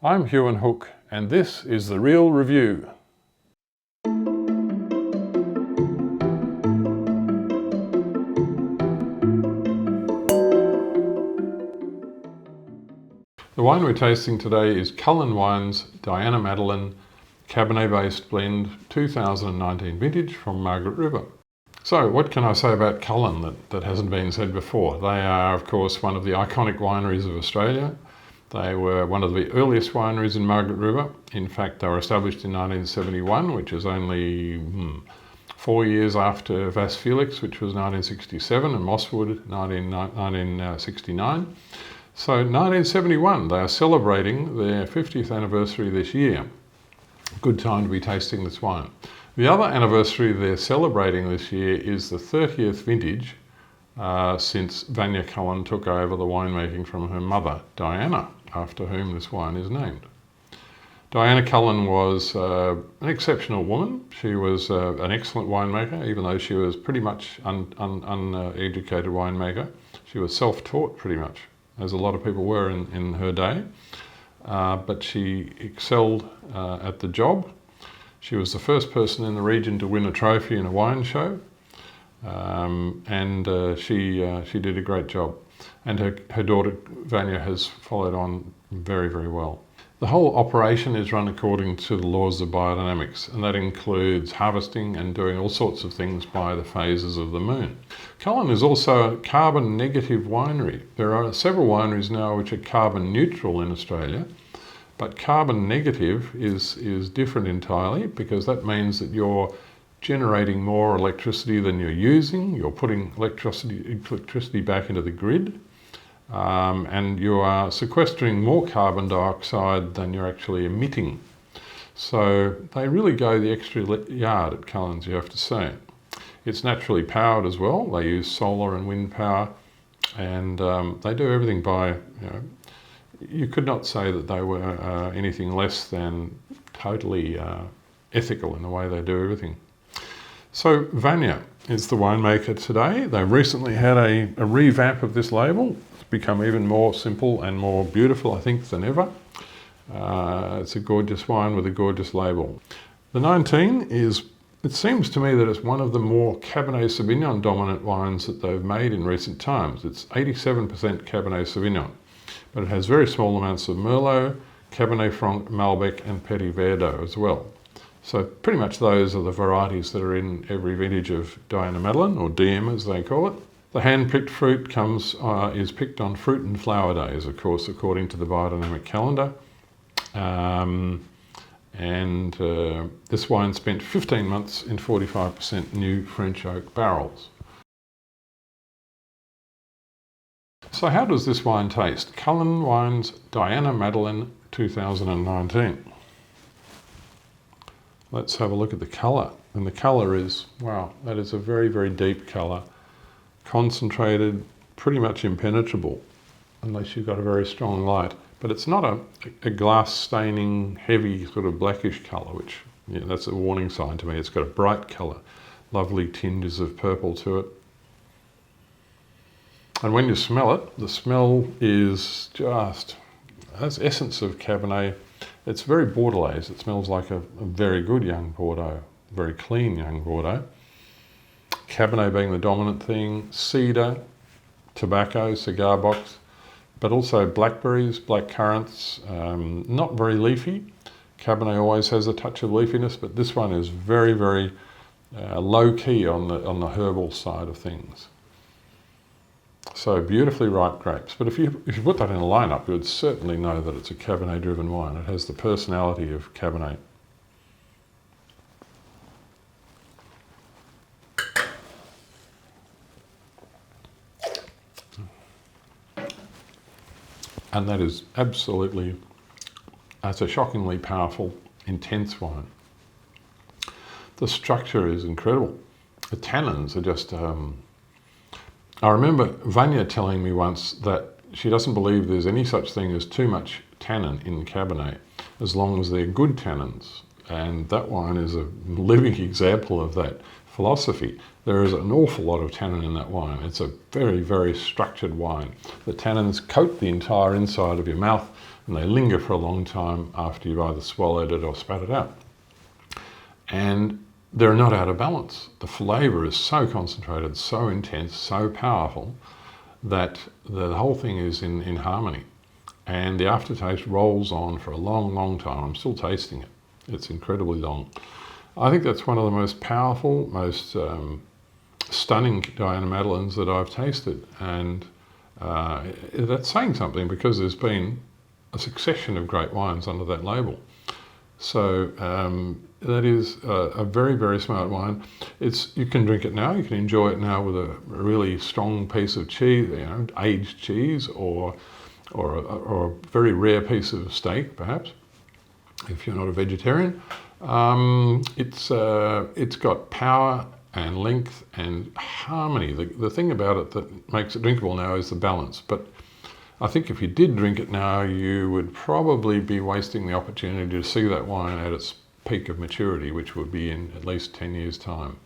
I'm Huon Hooke, and this is The Real Review. The wine we're tasting today is Cullen Wine's Diana Madeline Cabernet-based blend 2019 vintage from Margaret River. So what can I say about Cullen that hasn't been said before? They are, of course, one of the iconic wineries of Australia. They were one of the earliest wineries in Margaret River. In fact, they were established in 1971, which is only 4 years after Vas Felix, which was 1967, and Mosswood, 1969. So 1971, they are celebrating their 50th anniversary this year. Good time to be tasting this wine. The other anniversary they're celebrating this year is the 30th vintage since Vanya Cullen took over the winemaking from her mother, Diana, after whom this wine is named. Diana Cullen was an exceptional woman. She was an excellent winemaker, even though she was pretty much uneducated winemaker. She was self-taught pretty much, as a lot of people were in her day. But she excelled at the job. She was the first person in the region to win a trophy in a wine show, and she did a great job. And her daughter Vanya has followed on very, very well. The whole operation is run according to the laws of biodynamics, and that includes harvesting and doing all sorts of things by the phases of the moon. Cullen is also a carbon negative winery. There are several wineries now which are carbon neutral in Australia, but carbon negative is different entirely, because that means that you're generating more electricity than you're using. You're putting electricity back into the grid, and you are sequestering more carbon dioxide than you're actually emitting. So they really go the extra yard at Cullen's, you have to say. It's naturally powered as well. They use solar and wind power, and they do everything by, you could not say that they were anything less than totally ethical in the way they do everything. So Vanya is the winemaker today. They recently had a revamp of this label. It's become even more simple and more beautiful, I think, than ever. It's a gorgeous wine with a gorgeous label. The 19 is, it seems to me that it's one of the more Cabernet Sauvignon dominant wines that they've made in recent times. It's 87% Cabernet Sauvignon, but it has very small amounts of Merlot, Cabernet Franc, Malbec and Petit Verdot as well. So pretty much those are the varieties that are in every vintage of Diana Madeline, or DM as they call it. The hand-picked fruit is picked on fruit and flower days, of course, according to the biodynamic calendar. This wine spent 15 months in 45% new French oak barrels. So how does this wine taste? Cullen Wine's Diana Madeline 2019. Let's have a look at the colour. And the colour is, wow, that is a very, very deep colour. Concentrated, pretty much impenetrable, unless you've got a very strong light. But it's not a glass staining, heavy sort of blackish colour, which, that's a warning sign to me. It's got a bright colour, lovely tinges of purple to it. And when you smell it, the smell is just, has essence of Cabernet. It's very Bordelais. It smells like a very good young Bordeaux, very clean young Bordeaux. Cabernet being the dominant thing, cedar, tobacco, cigar box, but also blackberries, black currants, not very leafy. Cabernet always has a touch of leafiness, but this one is very, very low key on the herbal side of things. So beautifully ripe grapes. But if you put that in a lineup, you would certainly know that it's a Cabernet-driven wine. It has the personality of Cabernet. And that is absolutely, it's a shockingly powerful, intense wine. The structure is incredible. The tannins are just, I remember Vanya telling me once that she doesn't believe there's any such thing as too much tannin in Cabernet, as long as they're good tannins. And that wine is a living example of that philosophy. There is an awful lot of tannin in that wine. It's a very, very structured wine. The tannins coat the entire inside of your mouth and they linger for a long time after you've either swallowed it or spat it out. And they're not out of balance. The flavour is so concentrated, so intense, so powerful that the whole thing is in harmony. And the aftertaste rolls on for a long, long time. I'm still tasting it. It's incredibly long. I think that's one of the most powerful, most stunning Diana Madelines that I've tasted. And that's saying something, because there's been a succession of great wines under that label. So that is a very, very smart wine. You can drink it now. You can enjoy it now with a really strong piece of cheese, aged cheese, or a very rare piece of steak, perhaps, if you're not a vegetarian. It's got power and length and harmony. The thing about it that makes it drinkable now is the balance. But I think if you did drink it now, you would probably be wasting the opportunity to see that wine at its peak of maturity, which would be in at least 10 years' time.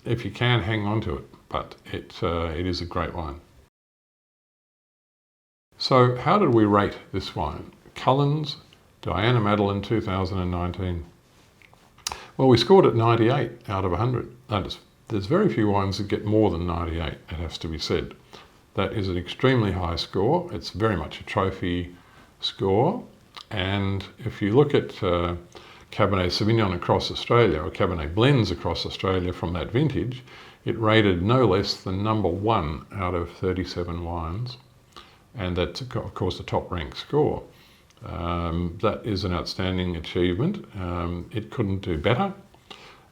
If you can, hang on to it, but it is a great wine. So how did we rate this wine? Cullen's Diana Madeline 2019. Well, we scored it 98 out of 100. There's very few wines that get more than 98, it has to be said. That is an extremely high score. It's very much a trophy score. And if you look at Cabernet Sauvignon across Australia, or Cabernet blends across Australia from that vintage, it rated no less than number 1 out of 37 wines. And that's, of course, a top ranked score. That is an outstanding achievement. It couldn't do better.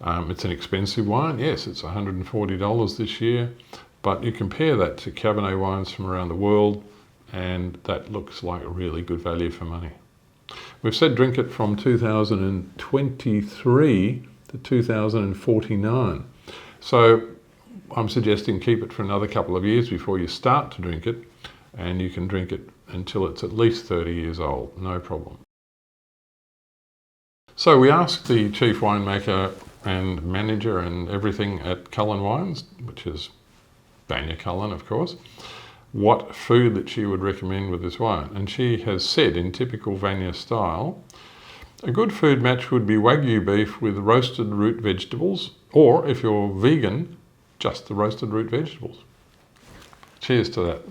It's an expensive wine. Yes, it's $140 this year, but you compare that to Cabernet wines from around the world, and that looks like a really good value for money. We've said drink it from 2023 to 2049. So I'm suggesting keep it for another couple of years before you start to drink it, and you can drink it until it's at least 30 years old, no problem. So we asked the chief winemaker and manager and everything at Cullen Wines, which is Vanya Cullen, of course, what food that she would recommend with this wine. And she has said, in typical Vanya style, a good food match would be Wagyu beef with roasted root vegetables, or if you're vegan, just the roasted root vegetables. Cheers to that.